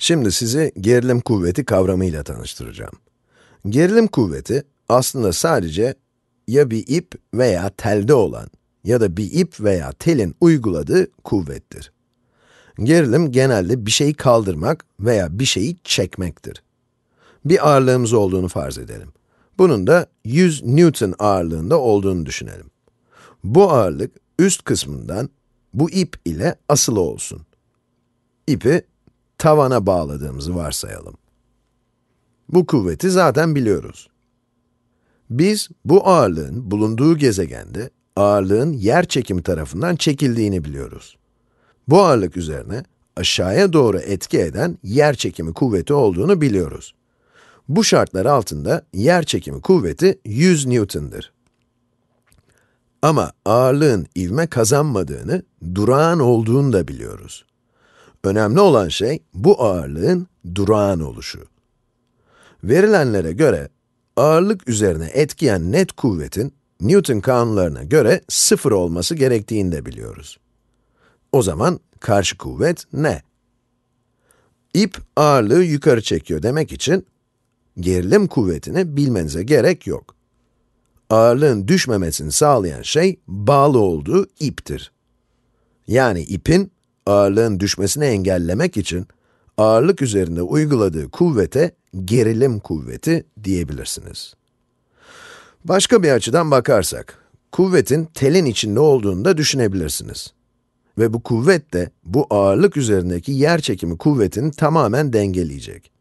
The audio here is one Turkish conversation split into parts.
Şimdi sizi gerilim kuvveti kavramıyla tanıştıracağım. Gerilim kuvveti aslında sadece ya bir ip veya telde olan ya da bir ip veya telin uyguladığı kuvvettir. Gerilim genelde bir şeyi kaldırmak veya bir şeyi çekmektir. Bir ağırlığımız olduğunu farz edelim. Bunun da 100 Newton ağırlığında olduğunu düşünelim. Bu ağırlık üst kısmından bu ip ile asılı olsun. İpi tavana bağladığımızı varsayalım. Bu kuvveti zaten biliyoruz. Biz bu ağırlığın bulunduğu gezegende ağırlığın yerçekimi tarafından çekildiğini biliyoruz. Bu ağırlık üzerine aşağıya doğru etki eden yerçekimi kuvveti olduğunu biliyoruz. Bu şartlar altında yerçekimi kuvveti 100 Newton'dır. Ama ağırlığın ivme kazanmadığını, durağan olduğunu da biliyoruz. Önemli olan şey bu ağırlığın durağan oluşu. Verilenlere göre ağırlık üzerine etkiyen net kuvvetin Newton kanunlarına göre 0 olması gerektiğini de biliyoruz. O zaman karşı kuvvet ne? İp ağırlığı yukarı çekiyor demek için gerilim kuvvetini bilmenize gerek yok. Ağırlığın düşmemesini sağlayan şey bağlı olduğu iptir. Yani ipin ağırlığın düşmesini engellemek için ağırlık üzerinde uyguladığı kuvvete gerilim kuvveti diyebilirsiniz. Başka bir açıdan bakarsak, kuvvetin telin içinde olduğunu da düşünebilirsiniz. Ve bu kuvvet de bu ağırlık üzerindeki yerçekimi kuvvetini tamamen dengeleyecek.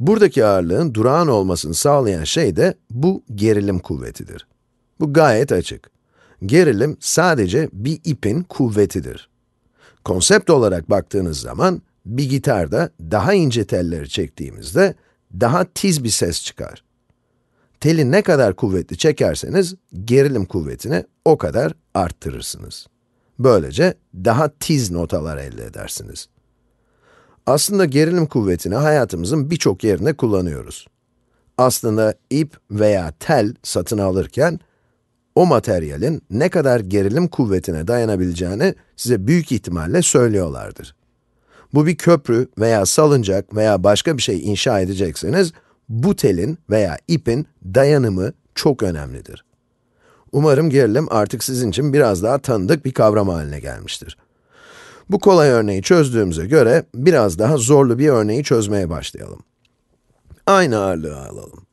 Buradaki ağırlığın durağan olmasını sağlayan şey de bu gerilim kuvvetidir. Bu gayet açık. Gerilim sadece bir ipin kuvvetidir. Konsept olarak baktığınız zaman, bir gitarda daha ince telleri çektiğimizde daha tiz bir ses çıkar. Teli ne kadar kuvvetli çekerseniz, gerilim kuvvetini o kadar arttırırsınız. Böylece daha tiz notalar elde edersiniz. Aslında gerilim kuvvetini hayatımızın birçok yerinde kullanıyoruz. Aslında ip veya tel satın alırken, o materyalin ne kadar gerilim kuvvetine dayanabileceğini size büyük ihtimalle söylüyorlardır. Bu bir köprü veya salıncak veya başka bir şey inşa edecekseniz, bu telin veya ipin dayanımı çok önemlidir. Umarım gerilim artık sizin için biraz daha tanıdık bir kavram haline gelmiştir. Bu kolay örneği çözdüğümüze göre, biraz daha zorlu bir örneği çözmeye başlayalım. Aynı ağırlığı alalım.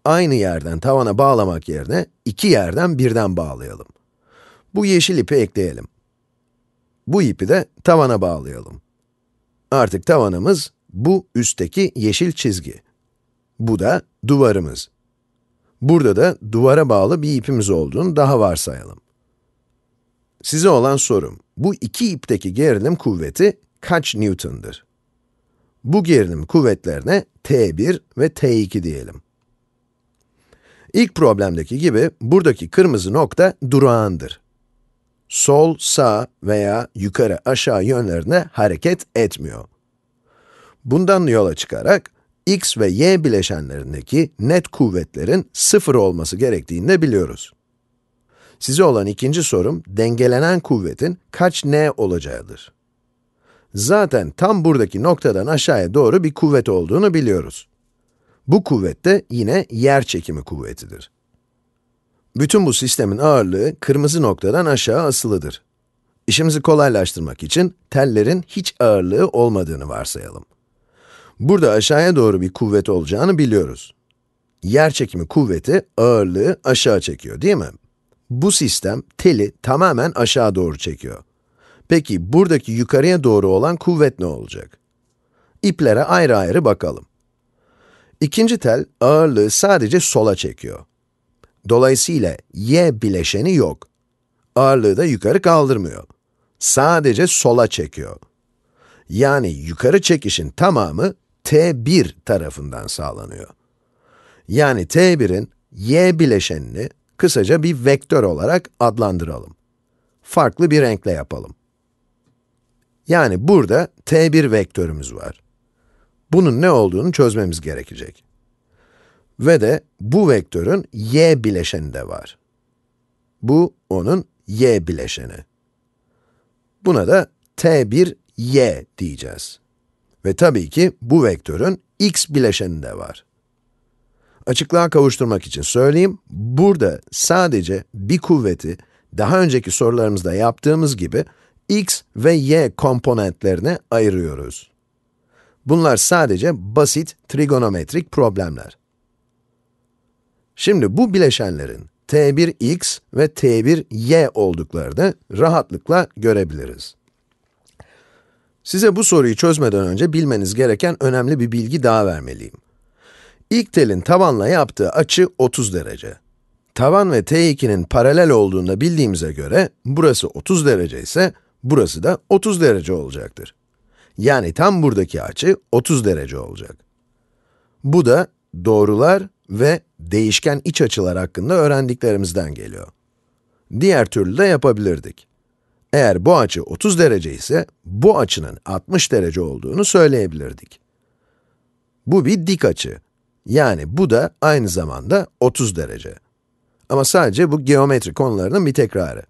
Aynı yerden tavana bağlamak yerine, iki yerden birden bağlayalım. Bu yeşil ipi ekleyelim. Bu ipi de tavana bağlayalım. Artık tavanımız, bu üstteki yeşil çizgi. Bu da duvarımız. Burada da duvara bağlı bir ipimiz olduğunu daha varsayalım. Size olan sorum, bu iki ipteki gerilim kuvveti kaç Newton'dur? Bu gerilim kuvvetlerine T1 ve T2 diyelim. İlk problemdeki gibi, buradaki kırmızı nokta durağandır. Sol, sağ veya yukarı, aşağı yönlerine hareket etmiyor. Bundan yola çıkarak, x ve y bileşenlerindeki net kuvvetlerin 0 olması gerektiğini de biliyoruz. Size olan ikinci sorum, dengelenen kuvvetin kaç n olacağıdır. Zaten tam buradaki noktadan aşağıya doğru bir kuvvet olduğunu biliyoruz. Bu kuvvet de yine yerçekimi kuvvetidir. Bütün bu sistemin ağırlığı kırmızı noktadan aşağı asılıdır. İşimizi kolaylaştırmak için tellerin hiç ağırlığı olmadığını varsayalım. Burada aşağıya doğru bir kuvvet olacağını biliyoruz. Yerçekimi kuvveti ağırlığı aşağı çekiyor, değil mi? Bu sistem teli tamamen aşağı doğru çekiyor. Peki buradaki yukarıya doğru olan kuvvet ne olacak? İplere ayrı ayrı bakalım. İkinci tel ağırlığı sadece sola çekiyor. Dolayısıyla y bileşeni yok. Ağırlığı da yukarı kaldırmıyor. Sadece sola çekiyor. Yani yukarı çekişin tamamı T1 tarafından sağlanıyor. Yani T1'in y bileşenini kısaca bir vektör olarak adlandıralım. Farklı bir renkle yapalım. Yani burada T1 vektörümüz var. Bunun ne olduğunu çözmemiz gerekecek. Ve de bu vektörün y bileşeni de var. Bu onun y bileşeni. Buna da T1y diyeceğiz. Ve tabii ki bu vektörün x bileşeni de var. Açıklığa kavuşturmak için söyleyeyim, burada sadece bir kuvveti daha önceki sorularımızda yaptığımız gibi x ve y komponentlerine ayırıyoruz. Bunlar sadece basit trigonometrik problemler. Şimdi bu bileşenlerin t1x ve t1y olduklarını rahatlıkla görebiliriz. Size bu soruyu çözmeden önce bilmeniz gereken önemli bir bilgi daha vermeliyim. İlk telin tabanla yaptığı açı 30 derece. Taban ve t2'nin paralel olduğunu da bildiğimize göre, burası 30 derece ise, burası da 30 derece olacaktır. Yani tam buradaki açı 30 derece olacak. Bu da doğrular ve değişken iç açılar hakkında öğrendiklerimizden geliyor. Diğer türlü de yapabilirdik. Eğer bu açı 30 derece ise, bu açının 60 derece olduğunu söyleyebilirdik. Bu bir dik açı. Yani bu da aynı zamanda 30 derece. Ama sadece bu geometri konularının bir tekrarı.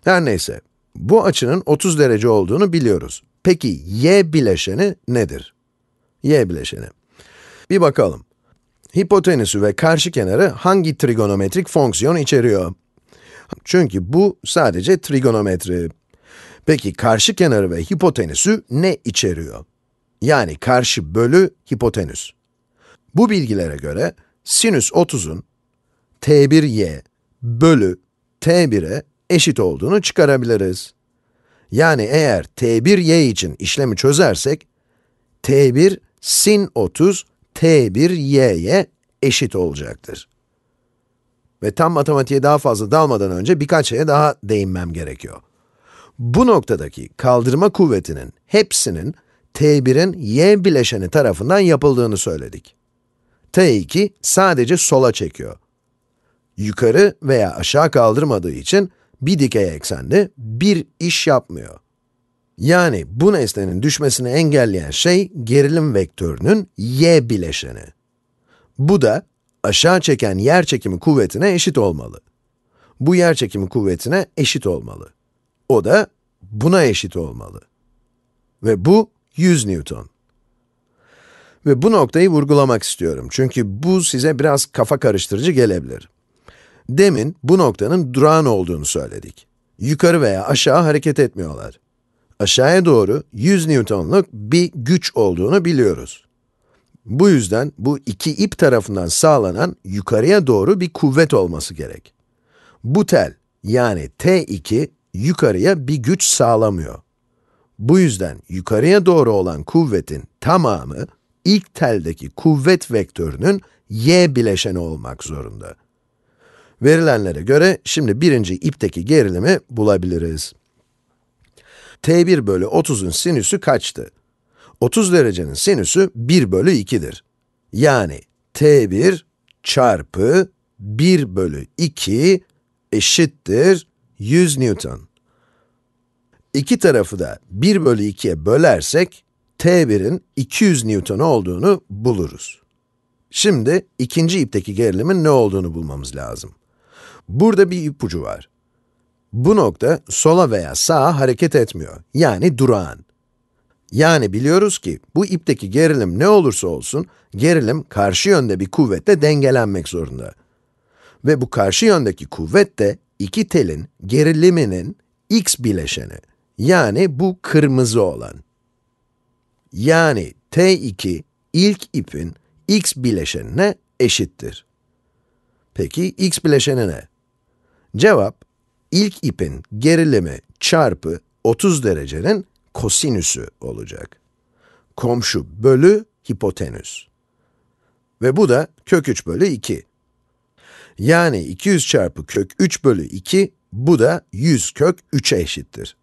Her neyse, bu açının 30 derece olduğunu biliyoruz. Peki, y bileşeni nedir? Y bileşeni. Bir bakalım. Hipotenüsü ve karşıkenarı hangi trigonometrik fonksiyon içeriyor? Çünkü bu sadece trigonometri. Peki, karşıkenarı ve hipotenüsü ne içeriyor? Yani karşı bölü hipotenüs. Bu bilgilere göre, sinüs 30'un t1y bölü t1'e eşit olduğunu çıkarabiliriz. Yani eğer t1y için işlemi çözersek, t1 sin 30 t1y'ye eşit olacaktır. Ve tam matematiğe daha fazla dalmadan önce birkaç şeye daha değinmem gerekiyor. Bu noktadaki kaldırma kuvvetinin hepsinin t1'in y bileşeni tarafından yapıldığını söyledik. t2 sadece sola çekiyor. Yukarı veya aşağı kaldırmadığı için bir dikey eksende bir iş yapmıyor. Yani bu nesnenin düşmesini engelleyen şey gerilim vektörünün y bileşeni. Bu da aşağı çeken yerçekimi kuvvetine eşit olmalı. Bu yerçekimi kuvvetine eşit olmalı. O da buna eşit olmalı. Ve bu 100 Newton. Ve bu noktayı vurgulamak istiyorum çünkü bu size biraz kafa karıştırıcı gelebilir. Demin bu noktanın durağan olduğunu söyledik. Yukarı veya aşağı hareket etmiyorlar. Aşağıya doğru 100 Newton'luk bir güç olduğunu biliyoruz. Bu yüzden bu iki ip tarafından sağlanan yukarıya doğru bir kuvvet olması gerek. Bu tel, yani T2, yukarıya bir güç sağlamıyor. Bu yüzden yukarıya doğru olan kuvvetin tamamı, ilk teldeki kuvvet vektörünün y bileşeni olmak zorunda. Verilenlere göre şimdi birinci ipteki gerilimi bulabiliriz. t1 bölü 30'un sinüsü kaçtı? 30 derecenin sinüsü 1 bölü 2'dir. Yani t1 çarpı 1 bölü 2 eşittir 100 Newton. İki tarafı da 1 bölü 2'ye bölersek, t1'in 200 Newton olduğunu buluruz. Şimdi ikinci ipteki gerilimin ne olduğunu bulmamız lazım. Burada bir ipucu var. Bu nokta sola veya sağa hareket etmiyor, yani durağan. Yani biliyoruz ki, bu ipteki gerilim ne olursa olsun, gerilim karşı yönde bir kuvvetle dengelenmek zorunda. Ve bu karşı yöndeki kuvvet de, iki telin geriliminin x bileşeni. Yani bu kırmızı olan. Yani t2, ilk ipin x bileşenine eşittir. Peki, x bileşeni ne? Cevap, ilk ipin gerilimi çarpı 30 derecenin kosinüsü olacak. Komşu bölü hipotenüs. Ve bu da kök 3 bölü 2. Yani 200 çarpı kök 3 bölü 2, bu da 100 kök 3'e eşittir.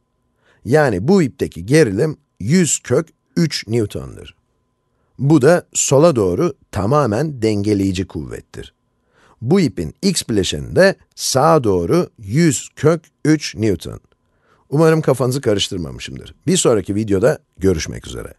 Yani bu ipteki gerilim 100 kök 3 Newton'dur. Bu da sola doğru tamamen dengeleyici kuvvettir. Bu ipin x bileşeni de sağa doğru 100 kök 3 Newton. Umarım kafanızı karıştırmamışımdır. Bir sonraki videoda görüşmek üzere.